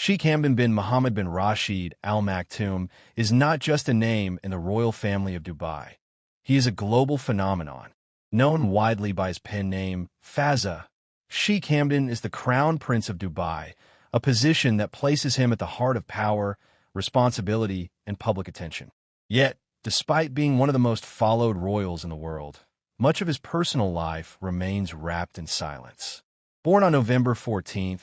Sheikh Hamdan bin Mohammed bin Rashid Al Maktoum is not just a name in the royal family of Dubai. He is a global phenomenon, known widely by his pen name, Fazza. Sheikh Hamdan is the Crown Prince of Dubai, a position that places him at the heart of power, responsibility, and public attention. Yet, despite being one of the most followed royals in the world, much of his personal life remains wrapped in silence. Born on November 14,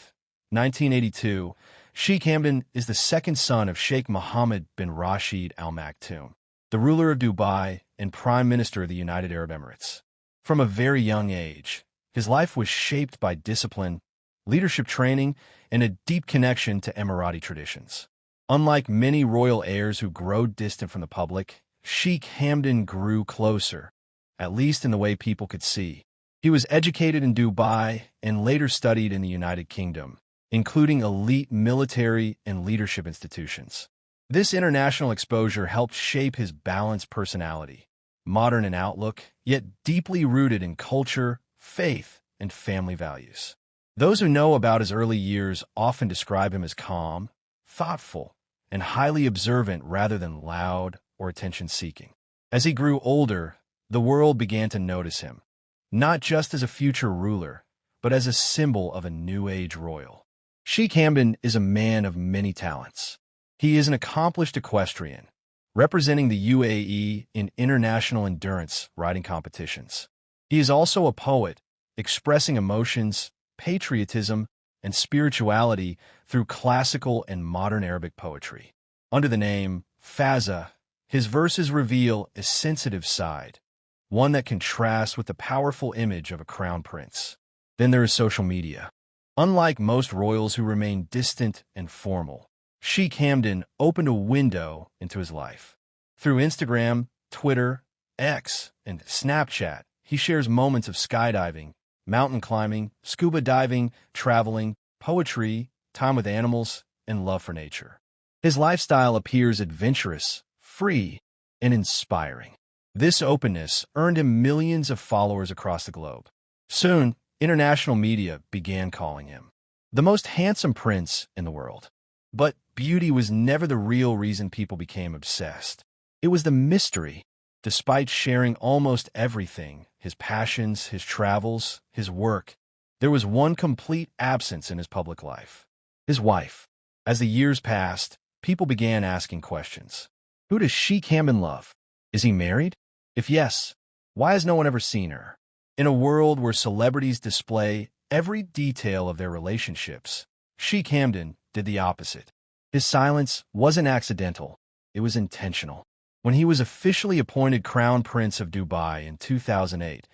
1982, Sheikh Hamdan is the second son of Sheikh Mohammed bin Rashid Al Maktoum, the ruler of Dubai and Prime Minister of the United Arab Emirates. From a very young age, his life was shaped by discipline, leadership training, and a deep connection to Emirati traditions. Unlike many royal heirs who grow distant from the public, Sheikh Hamdan grew closer, at least in the way people could see. He was educated in Dubai and later studied in the United Kingdom, including elite military and leadership institutions. This international exposure helped shape his balanced personality, modern in outlook, yet deeply rooted in culture, faith, and family values. Those who know about his early years often describe him as calm, thoughtful, and highly observant rather than loud or attention-seeking. As he grew older, the world began to notice him, not just as a future ruler, but as a symbol of a new age royal. Sheikh Hamdan is a man of many talents. He is an accomplished equestrian, representing the UAE in international endurance riding competitions. He is also a poet, expressing emotions, patriotism, and spirituality through classical and modern Arabic poetry. Under the name Fazza, his verses reveal a sensitive side, one that contrasts with the powerful image of a crown prince. Then there is social media. Unlike most royals who remain distant and formal, Sheikh Hamdan opened a window into his life. Through Instagram, Twitter, X, and Snapchat, he shares moments of skydiving, mountain climbing, scuba diving, traveling, poetry, time with animals, and love for nature. His lifestyle appears adventurous, free, and inspiring. This openness earned him millions of followers across the globe. Soon, international media began calling him the most handsome prince in the world. But beauty was never the real reason people became obsessed. It was the mystery. Despite sharing almost everything, his passions, his travels, his work, there was one complete absence in his public life: his wife. As the years passed, people began asking questions. Who does Sheikh Hamdan love? Is he married? If yes, why has no one ever seen her? In a world where celebrities display every detail of their relationships, Sheikh Hamdan did the opposite. His silence wasn't accidental, it was intentional. When he was officially appointed Crown Prince of Dubai in 2008,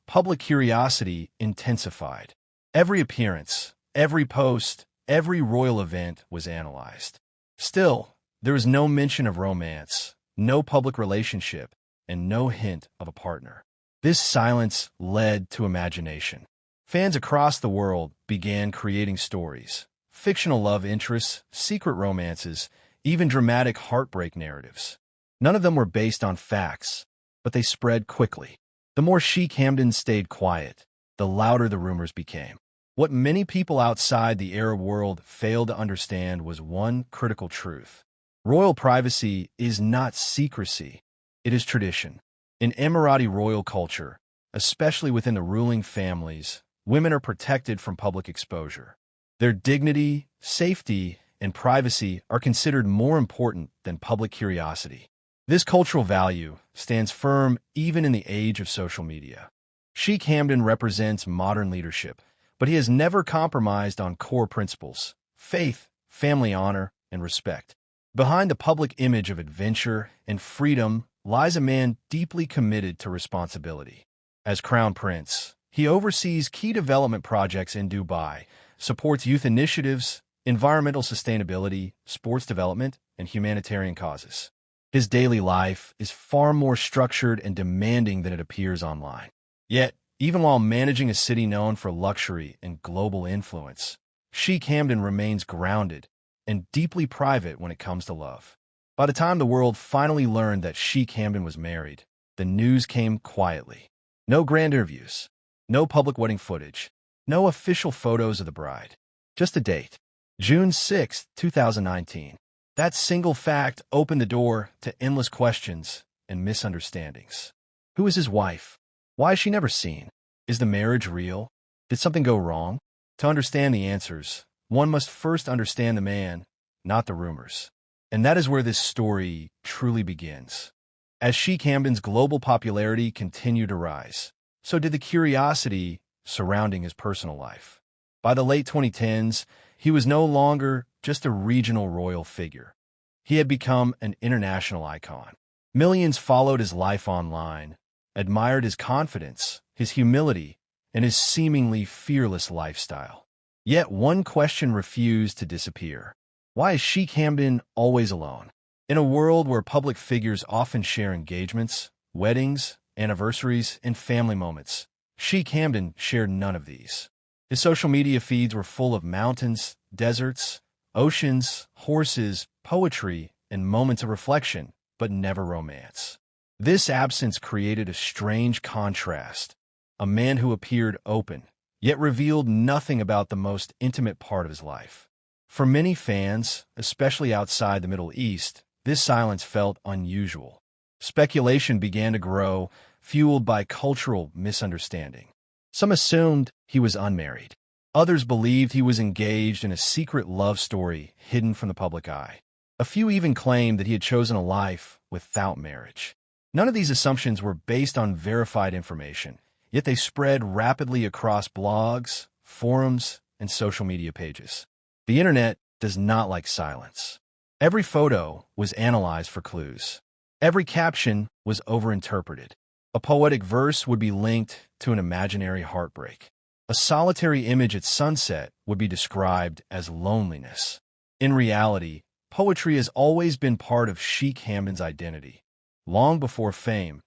public curiosity intensified. Every appearance, every post, every royal event was analyzed. Still, there was no mention of romance, no public relationship, and no hint of a partner. This silence led to imagination. Fans across the world began creating stories, fictional love interests, secret romances, even dramatic heartbreak narratives. None of them were based on facts, but they spread quickly. The more Sheikh Hamdan stayed quiet, the louder the rumors became. What many people outside the Arab world failed to understand was one critical truth. Royal privacy is not secrecy, it is tradition. In Emirati royal culture, especially within the ruling families, women are protected from public exposure. Their dignity, safety, and privacy are considered more important than public curiosity. This cultural value stands firm even in the age of social media. Sheikh Hamdan represents modern leadership, but he has never compromised on core principles: faith, family honor, and respect. Behind the public image of adventure and freedom lies a man deeply committed to responsibility. As Crown Prince, he oversees key development projects in Dubai, supports youth initiatives, environmental sustainability, sports development, and humanitarian causes. His daily life is far more structured and demanding than it appears online. Yet, even while managing a city known for luxury and global influence, Sheikh Hamdan remains grounded and deeply private when it comes to love. By the time the world finally learned that Sheikh Hamdan was married, the news came quietly. No grand interviews, no public wedding footage, no official photos of the bride. Just a date. June 6, 2019. That single fact opened the door to endless questions and misunderstandings. Who is his wife? Why is she never seen? Is the marriage real? Did something go wrong? To understand the answers, one must first understand the man, not the rumors. And that is where this story truly begins. As Sheikh Hamdan's global popularity continued to rise, so did the curiosity surrounding his personal life. By the late 2010s, he was no longer just a regional royal figure. He had become an international icon. Millions followed his life online, admired his confidence, his humility, and his seemingly fearless lifestyle. Yet one question refused to disappear. Why is Sheikh Hamdan always alone? In a world where public figures often share engagements, weddings, anniversaries, and family moments, Sheikh Hamdan shared none of these. His social media feeds were full of mountains, deserts, oceans, horses, poetry, and moments of reflection, but never romance. This absence created a strange contrast. A man who appeared open, yet revealed nothing about the most intimate part of his life. For many fans, especially outside the Middle East, this silence felt unusual. Speculation began to grow, fueled by cultural misunderstanding. Some assumed he was unmarried. Others believed he was engaged in a secret love story hidden from the public eye. A few even claimed that he had chosen a life without marriage. None of these assumptions were based on verified information, yet they spread rapidly across blogs, forums, and social media pages. The internet does not like silence. Every photo was analyzed for clues. Every caption was overinterpreted. A poetic verse would be linked to an imaginary heartbreak. A solitary image at sunset would be described as loneliness. In reality, poetry has always been part of Sheikh Hamdan's identity, long before fame,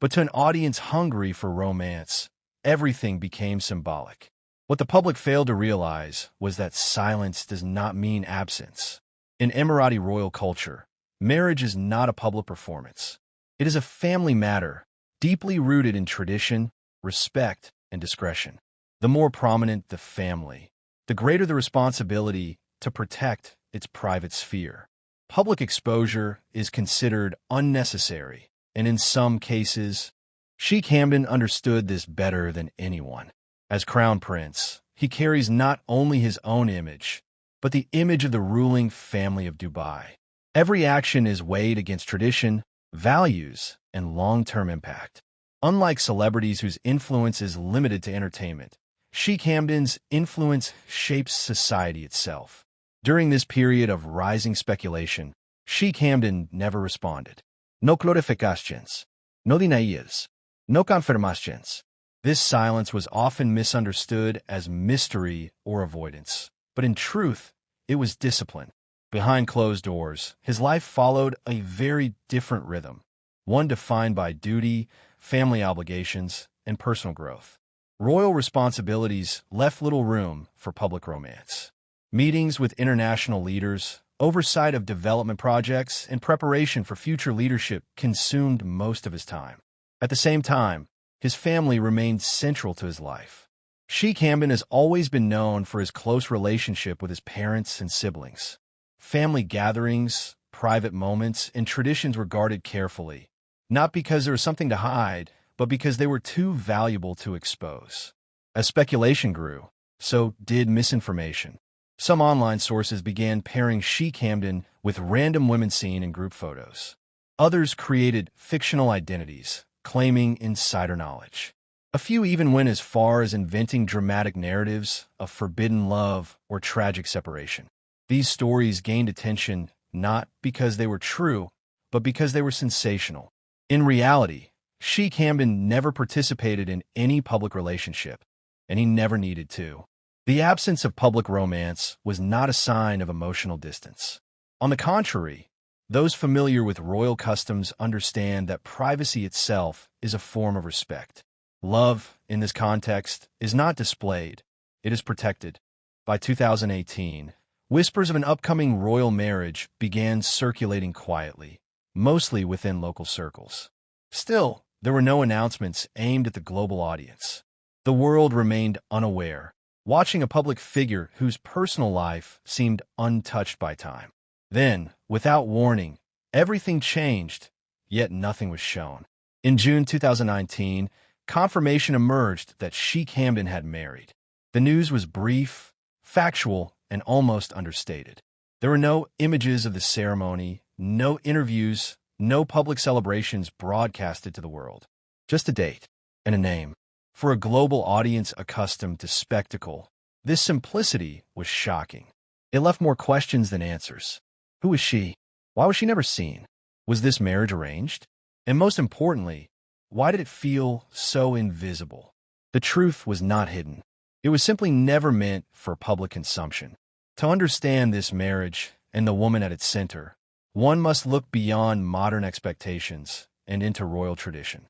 but to an audience hungry for romance, everything became symbolic. What the public failed to realize was that silence does not mean absence. In Emirati royal culture, marriage is not a public performance. It is a family matter, deeply rooted in tradition, respect, and discretion. The more prominent the family, the greater the responsibility to protect its private sphere. Public exposure is considered unnecessary, and in some cases, Sheikh Hamdan understood this better than anyone. As crown prince, he carries not only his own image, but the image of the ruling family of Dubai. Every action is weighed against tradition, values, and long-term impact. Unlike celebrities whose influence is limited to entertainment, Sheikh Hamdan's influence shapes society itself. During this period of rising speculation, Sheikh Hamdan never responded. No clarifications, no denials, no confirmations. This silence was often misunderstood as mystery or avoidance, but in truth, it was discipline. Behind closed doors, his life followed a very different rhythm, one defined by duty, family obligations, and personal growth. Royal responsibilities left little room for public romance. Meetings with international leaders, oversight of development projects, and preparation for future leadership consumed most of his time. At the same time, his family remained central to his life. Sheikh Hamdan has always been known for his close relationship with his parents and siblings. Family gatherings, private moments, and traditions were guarded carefully, not because there was something to hide, but because they were too valuable to expose. As speculation grew, so did misinformation. Some online sources began pairing Sheikh Hamdan with random women seen in group photos. Others created fictional identities, claiming insider knowledge. A few even went as far as inventing dramatic narratives of forbidden love or tragic separation. These stories gained attention not because they were true, but because they were sensational. In reality, Sheikh Hamdan never participated in any public relationship, and he never needed to. The absence of public romance was not a sign of emotional distance. On the contrary, those familiar with royal customs understand that privacy itself is a form of respect. Love, in this context, is not displayed, it is protected. By 2018, whispers of an upcoming royal marriage began circulating quietly, mostly within local circles. Still, there were no announcements aimed at the global audience. The world remained unaware, watching a public figure whose personal life seemed untouched by time. Then, without warning, everything changed, yet nothing was shown. In June 2019, confirmation emerged that Sheikh Hamdan had married. The news was brief, factual, and almost understated. There were no images of the ceremony, no interviews, no public celebrations broadcasted to the world. Just a date and a name. For a global audience accustomed to spectacle, this simplicity was shocking. It left more questions than answers. Who was she? Why was she never seen? Was this marriage arranged? And most importantly, why did it feel so invisible? The truth was not hidden. It was simply never meant for public consumption. To understand this marriage and the woman at its center, one must look beyond modern expectations and into royal tradition.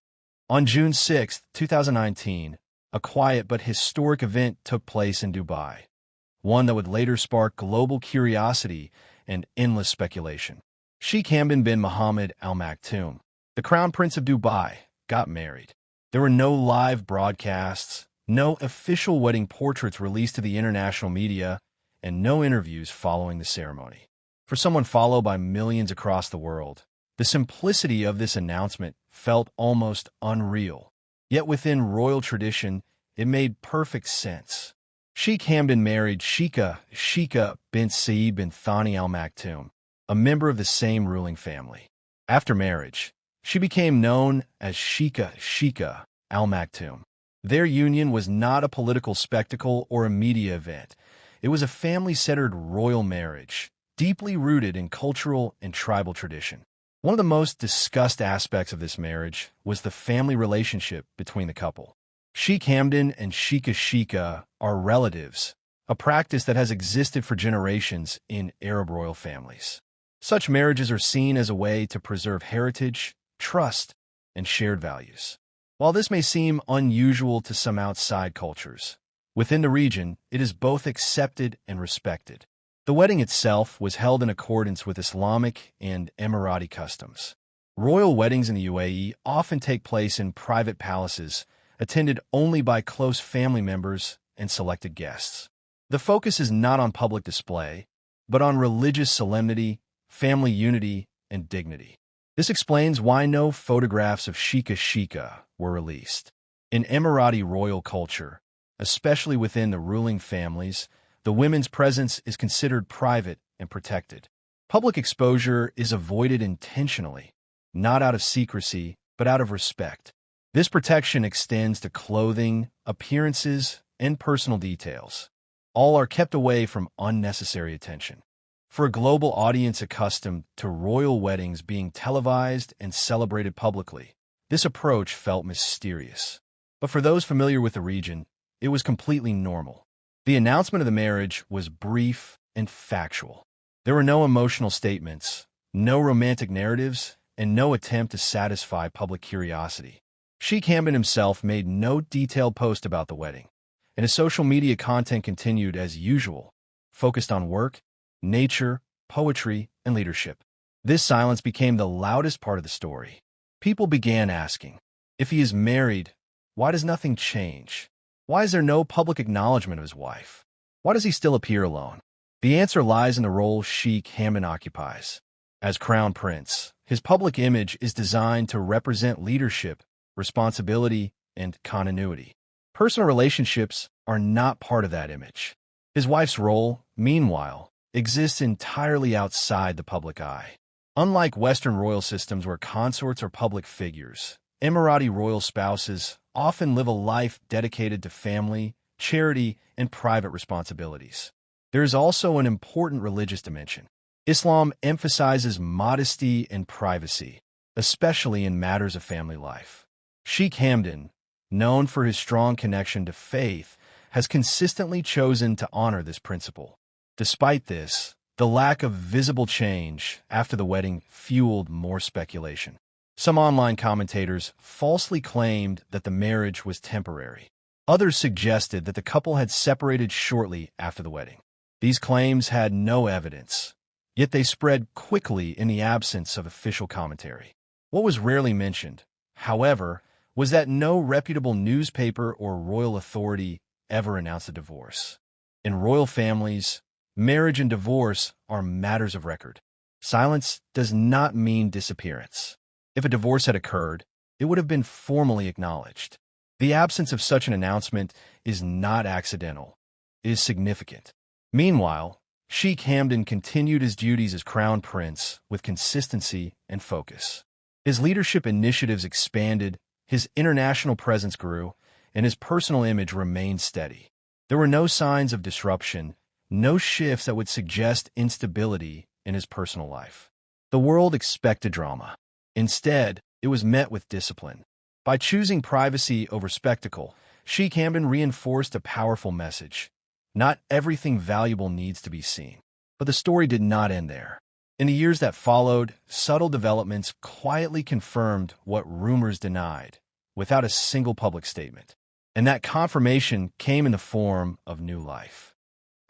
On June 6, 2019, a quiet but historic event took place in Dubai, one that would later spark global curiosity and endless speculation. Sheikh Hamdan bin Mohammed Al Maktoum, the Crown Prince of Dubai, got married. There were no live broadcasts, no official wedding portraits released to the international media, and no interviews following the ceremony. For someone followed by millions across the world, the simplicity of this announcement felt almost unreal. Yet within royal tradition, it made perfect sense. Sheikh Hamdan married Sheikha bint Saeed bin Thani Al Maktoum, a member of the same ruling family. After marriage, she became known as Sheikha Al Maktoum. Their union was not a political spectacle or a media event. It was a family-centered royal marriage, deeply rooted in cultural and tribal tradition. One of the most discussed aspects of this marriage was the family relationship between the couple. Sheikh Hamdan and Sheikha are relatives, a practice that has existed for generations in Arab royal families. Such marriages are seen as a way to preserve heritage, trust, and shared values. While this may seem unusual to some outside cultures, within the region, it is both accepted and respected. The wedding itself was held in accordance with Islamic and Emirati customs. Royal weddings in the UAE often take place in private palaces, attended only by close family members and selected guests. The focus is not on public display, but on religious solemnity, family unity, and dignity. This explains why no photographs of Sheikha were released. In Emirati royal culture, especially within the ruling families, the women's presence is considered private and protected. Public exposure is avoided intentionally, not out of secrecy, but out of respect. This protection extends to clothing, appearances, and personal details. All are kept away from unnecessary attention. For a global audience accustomed to royal weddings being televised and celebrated publicly, this approach felt mysterious. But for those familiar with the region, it was completely normal. The announcement of the marriage was brief and factual. There were no emotional statements, no romantic narratives, and no attempt to satisfy public curiosity. Sheikh Hamdan himself made no detailed post about the wedding, and his social media content continued as usual, focused on work, nature, poetry, and leadership. This silence became the loudest part of the story. People began asking, if he is married, why does nothing change? Why is there no public acknowledgement of his wife? Why does he still appear alone? The answer lies in the role Sheikh Hamdan occupies. As Crown Prince, his public image is designed to represent leadership, responsibility, and continuity. Personal relationships are not part of that image. His wife's role, meanwhile, exists entirely outside the public eye. Unlike Western royal systems where consorts are public figures, Emirati royal spouses often live a life dedicated to family, charity, and private responsibilities. There is also an important religious dimension. Islam emphasizes modesty and privacy, especially in matters of family life. Sheikh Hamdan, known for his strong connection to faith, has consistently chosen to honor this principle. Despite this, the lack of visible change after the wedding fueled more speculation. Some online commentators falsely claimed that the marriage was temporary. Others suggested that the couple had separated shortly after the wedding. These claims had no evidence, yet they spread quickly in the absence of official commentary. What was rarely mentioned, however, was that no reputable newspaper or royal authority ever announced a divorce. In royal families, marriage and divorce are matters of record. Silence does not mean disappearance. If a divorce had occurred, it would have been formally acknowledged. The absence of such an announcement is not accidental. It is significant. Meanwhile, Sheikh Hamdan continued his duties as crown prince with consistency and focus. His leadership initiatives expanded, his international presence grew, and his personal image remained steady. There were no signs of disruption, no shifts that would suggest instability in his personal life. The world expected drama. Instead, it was met with discipline. By choosing privacy over spectacle, Sheikh Hamdan reinforced a powerful message. Not everything valuable needs to be seen. But the story did not end there. In the years that followed, subtle developments quietly confirmed what rumors denied, without a single public statement. And that confirmation came in the form of new life.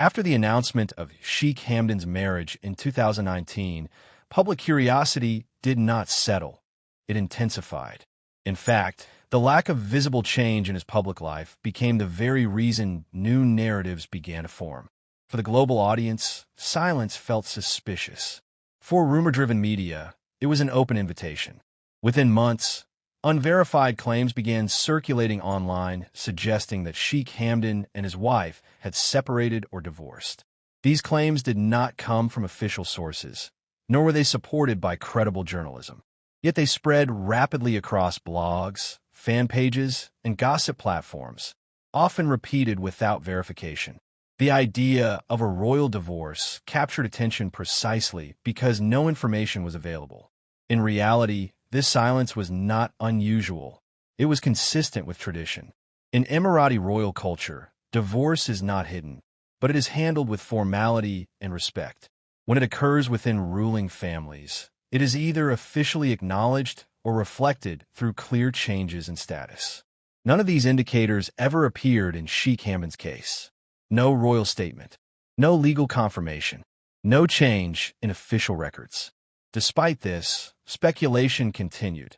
After the announcement of Sheikh Hamdan's marriage in 2019, public curiosity did not settle. It intensified. In fact, the lack of visible change in his public life became the very reason new narratives began to form. For the global audience, silence felt suspicious. For rumor-driven media, it was an open invitation. Within months, unverified claims began circulating online, suggesting that Sheikh Hamdan and his wife had separated or divorced. These claims did not come from official sources, nor were they supported by credible journalism. Yet they spread rapidly across blogs, fan pages, and gossip platforms, often repeated without verification. The idea of a royal divorce captured attention precisely because no information was available. In reality, this silence was not unusual. It was consistent with tradition. In Emirati royal culture, divorce is not hidden, but it is handled with formality and respect. When it occurs within ruling families, it is either officially acknowledged or reflected through clear changes in status. None of these indicators ever appeared in Sheikh Hamdan's case. No royal statement, no legal confirmation, no change in official records. Despite this, speculation continued,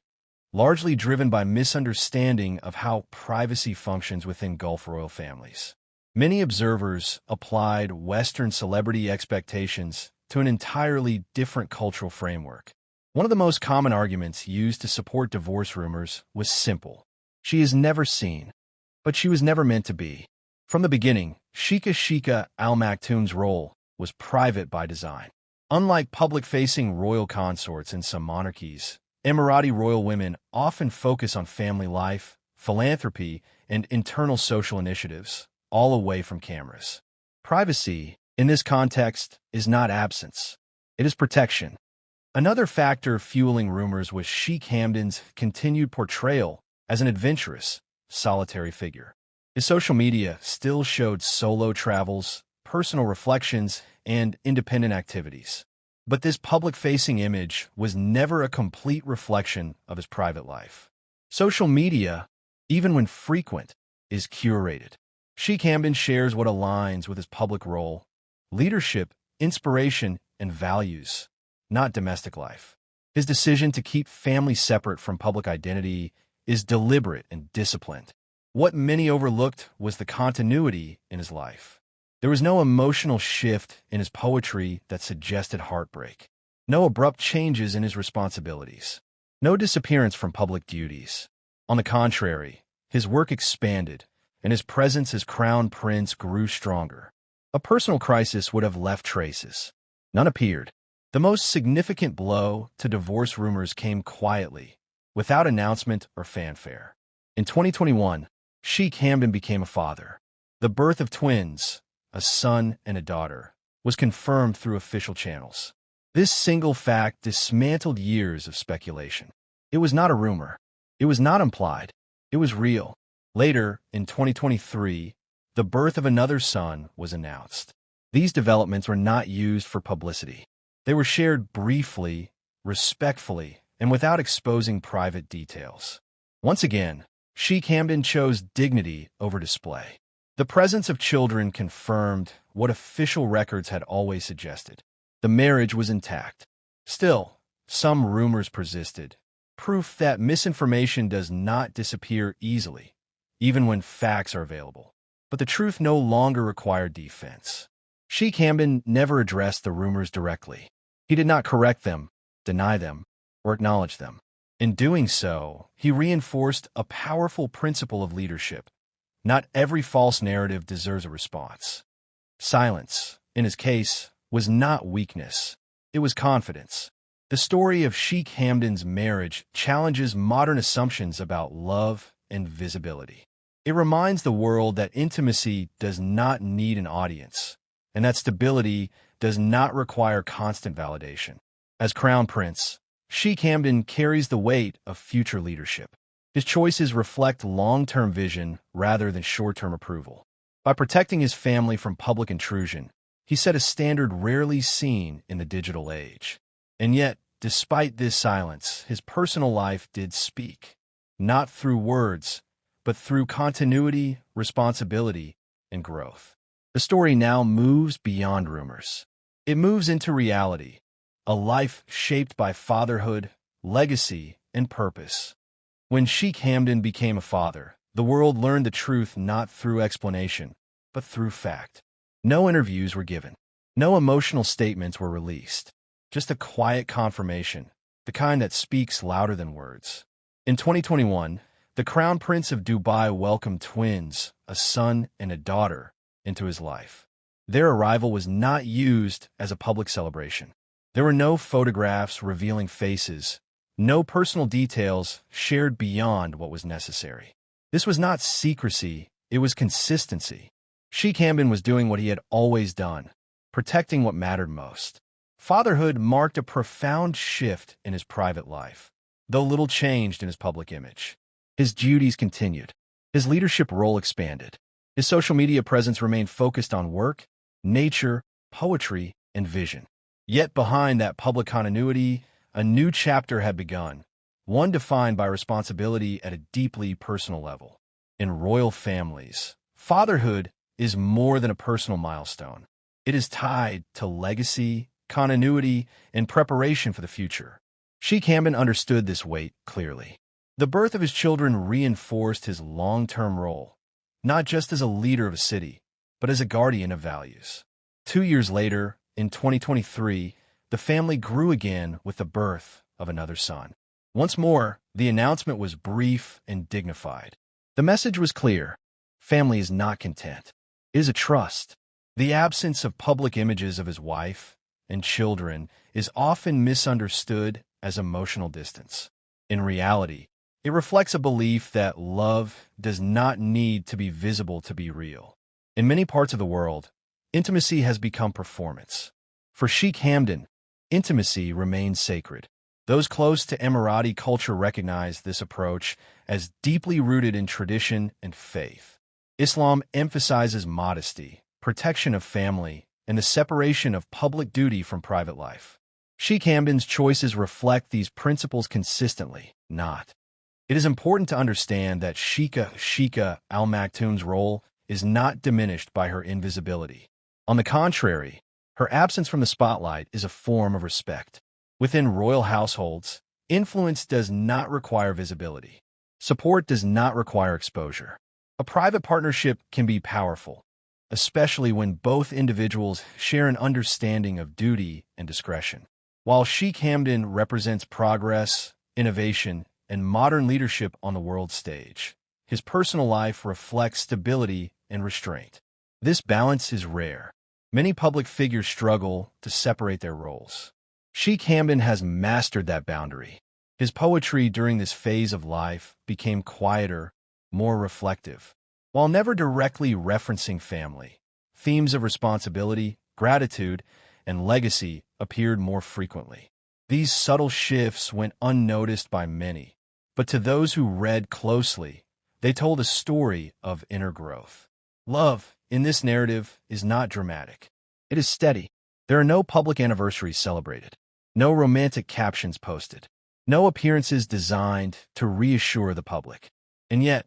largely driven by misunderstanding of how privacy functions within Gulf royal families. Many observers applied Western celebrity expectations to an entirely different cultural framework. One of the most common arguments used to support divorce rumors was simple. She is never seen, but she was never meant to be. From the beginning, Sheikh Al Maktoum's role was private by design. Unlike public-facing royal consorts in some monarchies, Emirati royal women often focus on family life, philanthropy, and internal social initiatives, all away from cameras. Privacy, in this context, is not absence. It is protection. Another factor fueling rumors was Sheikh Hamdan's continued portrayal as an adventurous, solitary figure. His social media still showed solo travels, personal reflections, and independent activities. But this public-facing image was never a complete reflection of his private life. Social media, even when frequent, is curated. Sheikh Hamdan shares what aligns with his public role, leadership, inspiration, and values, not domestic life. His decision to keep family separate from public identity is deliberate and disciplined. What many overlooked was the continuity in his life. There was no emotional shift in his poetry that suggested heartbreak, no abrupt changes in his responsibilities, no disappearance from public duties. On the contrary, his work expanded, and his presence as crown prince grew stronger. A personal crisis would have left traces. None appeared. The most significant blow to divorce rumors came quietly, without announcement or fanfare. In 2021, Sheikh Hamdan became a father. The birth of twins, a son and a daughter, was confirmed through official channels. This single fact dismantled years of speculation. It was not a rumor. It was not implied. It was real. Later, in 2023, the birth of another son was announced. These developments were not used for publicity. They were shared briefly, respectfully, and without exposing private details. Once again, Sheikh Hamdan chose dignity over display. The presence of children confirmed what official records had always suggested. The marriage was intact. Still, some rumors persisted, proof that misinformation does not disappear easily, even when facts are available. But the truth no longer required defense. Sheikh Hamdan never addressed the rumors directly. He did not correct them, deny them, or acknowledge them. In doing so, he reinforced a powerful principle of leadership. Not every false narrative deserves a response. Silence, in his case, was not weakness. It was confidence. The story of Sheikh Hamdan's marriage challenges modern assumptions about love and visibility. It reminds the world that intimacy does not need an audience, and that stability does not require constant validation. As Crown Prince, Sheikh Hamdan carries the weight of future leadership. His choices reflect long-term vision rather than short-term approval. By protecting his family from public intrusion, he set a standard rarely seen in the digital age. And yet, despite this silence, his personal life did speak, not through words, but through continuity, responsibility, and growth. The story now moves beyond rumors. It moves into reality, a life shaped by fatherhood, legacy, and purpose. When Sheikh Hamdan became a father, the world learned the truth not through explanation, but through fact. No interviews were given. No emotional statements were released. Just a quiet confirmation, the kind that speaks louder than words. In 2021, the Crown Prince of Dubai welcomed twins, a son and a daughter, into his life. Their arrival was not used as a public celebration. There were no photographs revealing faces, no personal details shared beyond what was necessary. This was not secrecy, it was consistency. Sheikh Hamdan was doing what he had always done, protecting what mattered most. Fatherhood marked a profound shift in his private life, though little changed in his public image. His duties continued. His leadership role expanded. His social media presence remained focused on work, nature, poetry, and vision. Yet behind that public continuity, a new chapter had begun, one defined by responsibility at a deeply personal level. In royal families, fatherhood is more than a personal milestone. It is tied to legacy, continuity, and preparation for the future. Sheikh Hamdan understood this weight clearly. The birth of his children reinforced his long-term role, not just as a leader of a city, but as a guardian of values. 2 years later, in 2023, the family grew again with the birth of another son. Once more, the announcement was brief and dignified. The message was clear. Family is not content. It is a trust. The absence of public images of his wife and children is often misunderstood as emotional distance. In reality, it reflects a belief that love does not need to be visible to be real. In many parts of the world, intimacy has become performance. For Sheikh Hamdan, intimacy remains sacred. Those close to Emirati culture recognize this approach as deeply rooted in tradition and faith. Islam emphasizes modesty, protection of family, and the separation of public duty from private life. Sheikh Hamdan's choices reflect these principles consistently, not. It is important to understand that Sheikh Al Maktoum's role is not diminished by her invisibility. On the contrary, her absence from the spotlight is a form of respect. Within royal households, influence does not require visibility. Support does not require exposure. A private partnership can be powerful, especially when both individuals share an understanding of duty and discretion. While Sheikh Hamdan represents progress, innovation, and modern leadership on the world stage, his personal life reflects stability and restraint. This balance is rare. Many public figures struggle to separate their roles. Sheikh Hamdan has mastered that boundary. His poetry during this phase of life became quieter, more reflective. While never directly referencing family, themes of responsibility, gratitude, and legacy appeared more frequently. These subtle shifts went unnoticed by many, but to those who read closely, they told a story of inner growth. Love, in this narrative, is not dramatic. It is steady. There are no public anniversaries celebrated, no romantic captions posted, no appearances designed to reassure the public. And yet,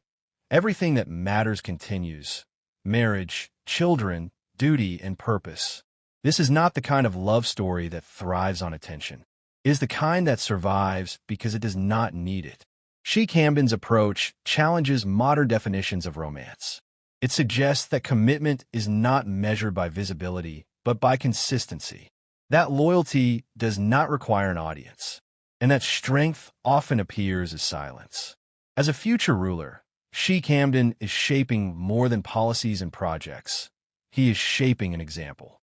everything that matters continues: marriage, children, duty, and purpose. This is not the kind of love story that thrives on attention. It is the kind that survives because it does not need it. Sheikh Hamdan's approach challenges modern definitions of romance. It suggests that commitment is not measured by visibility, but by consistency. That loyalty does not require an audience, and that strength often appears as silence. As a future ruler, Sheikh Hamdan is shaping more than policies and projects. He is shaping an example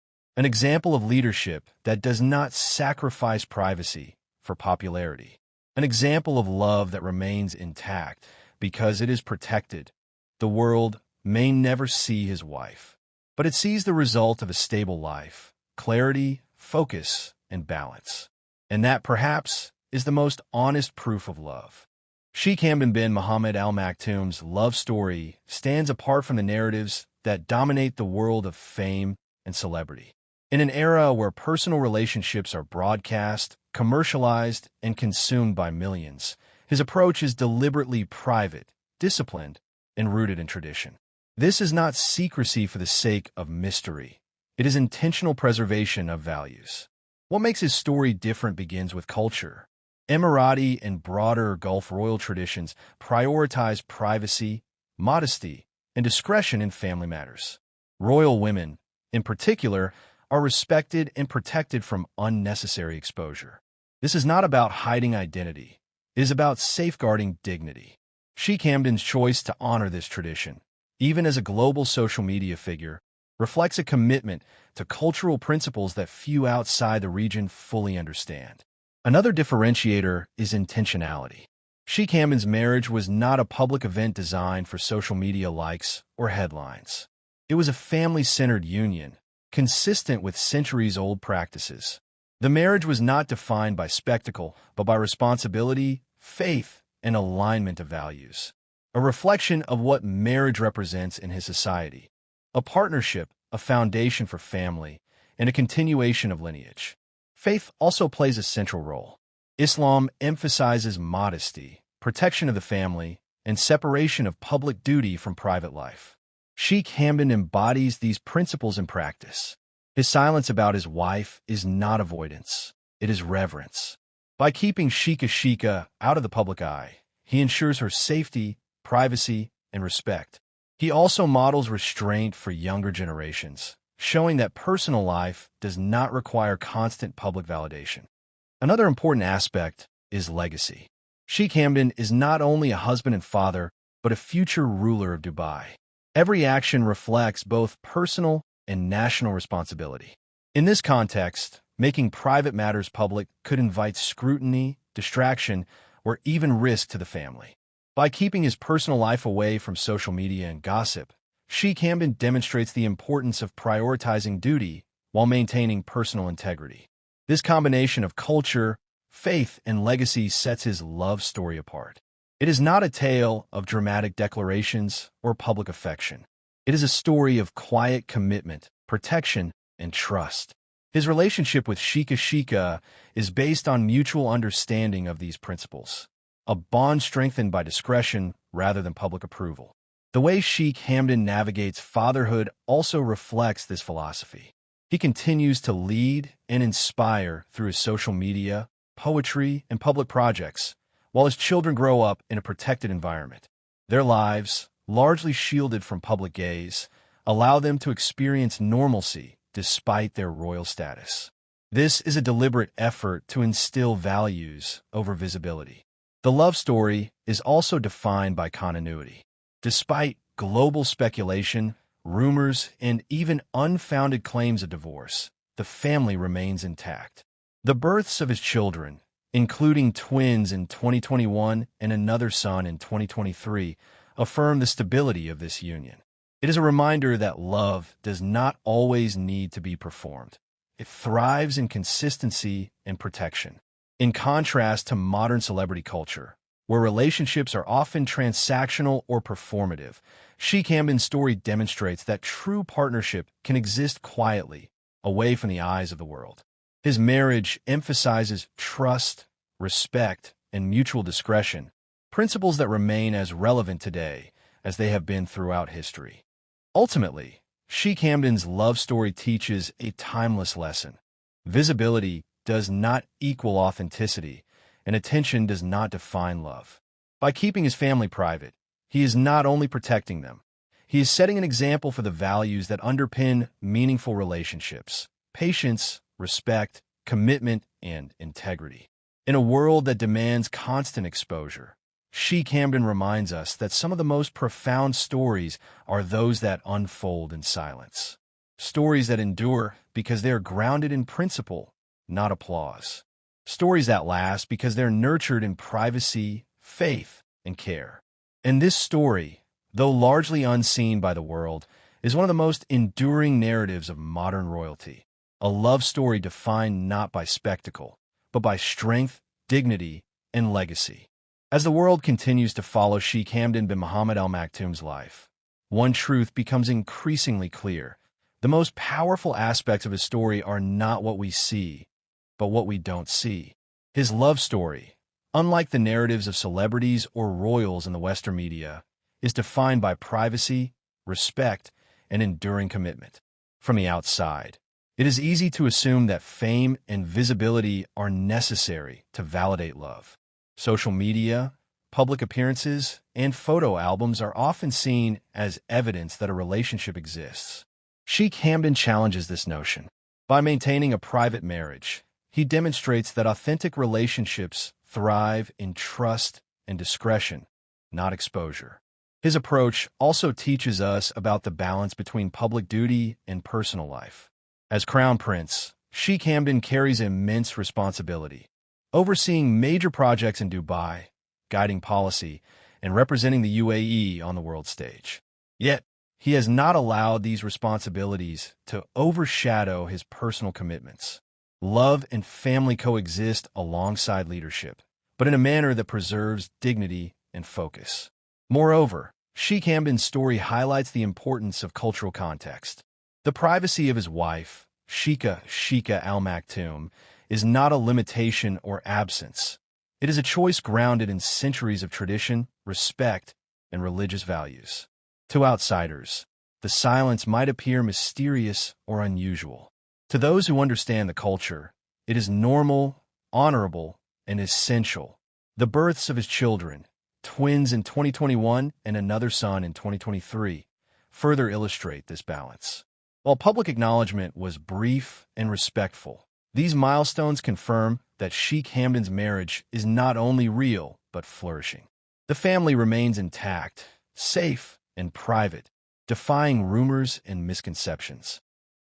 of leadership that does not sacrifice privacy for popularity, an example of love that remains intact because it is protected. The world may never see his wife, but it sees the result of a stable life, clarity, focus, and balance. And that, perhaps, is the most honest proof of love. Sheikh Hamdan bin Mohammed Al Maktoum's love story stands apart from the narratives that dominate the world of fame and celebrity. In an era where personal relationships are broadcast, commercialized, and consumed by millions, his approach is deliberately private, disciplined, and rooted in tradition. This is not secrecy for the sake of mystery. It is intentional preservation of values. What makes his story different begins with culture. Emirati and broader Gulf royal traditions prioritize privacy, modesty, and discretion in family matters. Royal women, in particular, are respected and protected from unnecessary exposure. This is not about hiding identity. It is about safeguarding dignity. Sheikh Hamdan's choice to honor this tradition, even as a global social media figure, reflects a commitment to cultural principles that few outside the region fully understand. Another differentiator is intentionality. Sheikh Hamdan's marriage was not a public event designed for social media likes or headlines. It was a family-centered union, consistent with centuries-old practices. The marriage was not defined by spectacle, but by responsibility, faith, and alignment of values. A reflection of what marriage represents in his society. A partnership, a foundation for family, and a continuation of lineage. Faith also plays a central role. Islam emphasizes modesty, protection of the family, and separation of public duty from private life. Sheikh Hamdan embodies these principles in practice. His silence about his wife is not avoidance, it is reverence. By keeping Sheikha out of the public eye, he ensures her safety, privacy, and respect. He also models restraint for younger generations, showing that personal life does not require constant public validation. Another important aspect is legacy. Sheikh Hamdan is not only a husband and father, but a future ruler of Dubai. Every action reflects both personal and national responsibility. In this context, making private matters public could invite scrutiny, distraction, or even risk to the family. By keeping his personal life away from social media and gossip, Sheikh Hamdan demonstrates the importance of prioritizing duty while maintaining personal integrity. This combination of culture, faith, and legacy sets his love story apart. It is not a tale of dramatic declarations or public affection. It is a story of quiet commitment, protection, and trust. His relationship with Sheikha is based on mutual understanding of these principles, a bond strengthened by discretion rather than public approval. The way Sheikh Hamdan navigates fatherhood also reflects this philosophy. He continues to lead and inspire through his social media, poetry, and public projects, while his children grow up in a protected environment. Their lives, largely shielded from public gaze, allow them to experience normalcy despite their royal status. This is a deliberate effort to instill values over visibility. The love story is also defined by continuity. Despite global speculation, rumors, and even unfounded claims of divorce, the family remains intact. The births of his children, including twins in 2021 and another son in 2023, affirm the stability of this union. It is a reminder that love does not always need to be performed. It thrives in consistency and protection. In contrast to modern celebrity culture, where relationships are often transactional or performative, Sheikh Hamdan's story demonstrates that true partnership can exist quietly, away from the eyes of the world. His marriage emphasizes trust, respect, and mutual discretion, principles that remain as relevant today as they have been throughout history. Ultimately, Sheikh Hamdan's love story teaches a timeless lesson. Visibility does not equal authenticity, and attention does not define love. By keeping his family private, he is not only protecting them, He is setting an example for the values that underpin meaningful relationships: patience, respect, commitment, and integrity. In a world that demands constant exposure, Sheikh Hamdan reminds us that some of the most profound stories are those that unfold in silence. Stories that endure because they are grounded in principle, not applause. Stories that last because they're nurtured in privacy, faith, and care. And this story, though largely unseen by the world, is one of the most enduring narratives of modern royalty. A love story defined not by spectacle, but by strength, dignity, and legacy. As the world continues to follow Sheikh Hamdan bin Mohammed Al Maktoum's life, one truth becomes increasingly clear. The most powerful aspects of his story are not what we see, but what we don't see. His love story, unlike the narratives of celebrities or royals in the Western media, is defined by privacy, respect, and enduring commitment. From the outside, it is easy to assume that fame and visibility are necessary to validate love. Social media, public appearances, and photo albums are often seen as evidence that a relationship exists. Sheikh Hamdan challenges this notion. By maintaining a private marriage, he demonstrates that authentic relationships thrive in trust and discretion, not exposure. His approach also teaches us about the balance between public duty and personal life. As Crown Prince, Sheikh Hamdan carries immense responsibility, overseeing major projects in Dubai, guiding policy, and representing the UAE on the world stage. Yet, he has not allowed these responsibilities to overshadow his personal commitments. Love and family coexist alongside leadership, but in a manner that preserves dignity and focus. Moreover, Sheikh Hamdan's story highlights the importance of cultural context. The privacy of his wife, Sheikh Al Maktoum, is not a limitation or absence. It is a choice grounded in centuries of tradition, respect, and religious values. To outsiders, the silence might appear mysterious or unusual. To those who understand the culture, it is normal, honorable, and essential. The births of his children, twins in 2021 and another son in 2023, further illustrate this balance. While public acknowledgement was brief and respectful, these milestones confirm that Sheikh Hamdan's marriage is not only real, but flourishing. The family remains intact, safe, and private, defying rumors and misconceptions.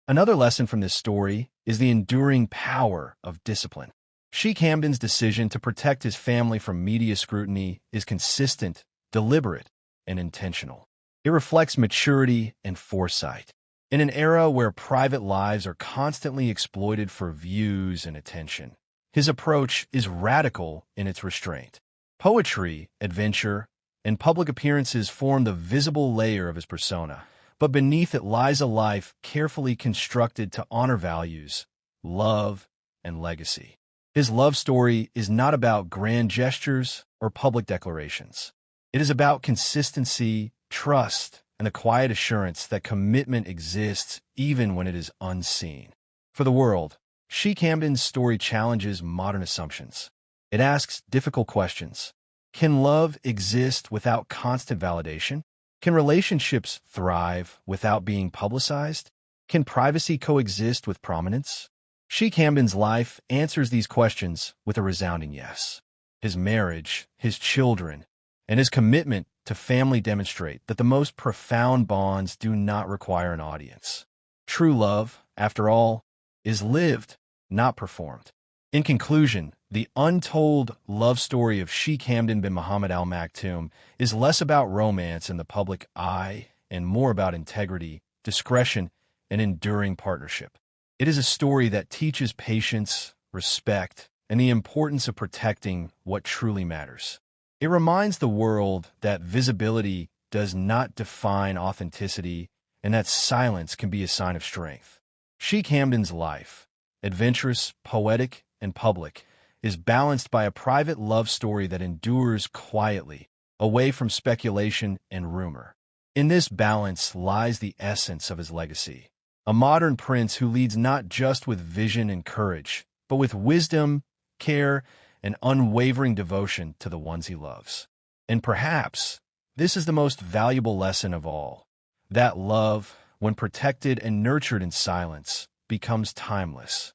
Another lesson from this story is the enduring power of discipline. Sheikh Hamdan's decision to protect his family from media scrutiny is consistent, deliberate, and intentional. It reflects maturity and foresight. In an era where private lives are constantly exploited for views and attention, his approach is radical in its restraint. Poetry, adventure, and public appearances form the visible layer of his persona, but beneath it lies a life carefully constructed to honor values, love, and legacy. His love story is not about grand gestures or public declarations. It is about consistency, trust, and the quiet assurance that commitment exists even when it is unseen. For the world, Sheikh Hamdan's story challenges modern assumptions. It asks difficult questions. Can love exist without constant validation? Can relationships thrive without being publicized? Can privacy coexist with prominence? Sheikh Hamdan's life answers these questions with a resounding yes. His marriage, his children, and his commitment to family demonstrate that the most profound bonds do not require an audience. True love, after all, is lived, not performed. In conclusion, the untold love story of Sheikh Hamdan bin Mohammed Al Maktoum is less about romance in the public eye and more about integrity, discretion, and enduring partnership. It is a story that teaches patience, respect, and the importance of protecting what truly matters. It reminds the world that visibility does not define authenticity and that silence can be a sign of strength. Sheikh Hamdan's life, adventurous, poetic, and public, is balanced by a private love story that endures quietly, away from speculation and rumor. In this balance lies the essence of his legacy. A modern prince who leads not just with vision and courage, but with wisdom, care, and unwavering devotion to the ones he loves. And perhaps, this is the most valuable lesson of all. That love, when protected and nurtured in silence, becomes timeless.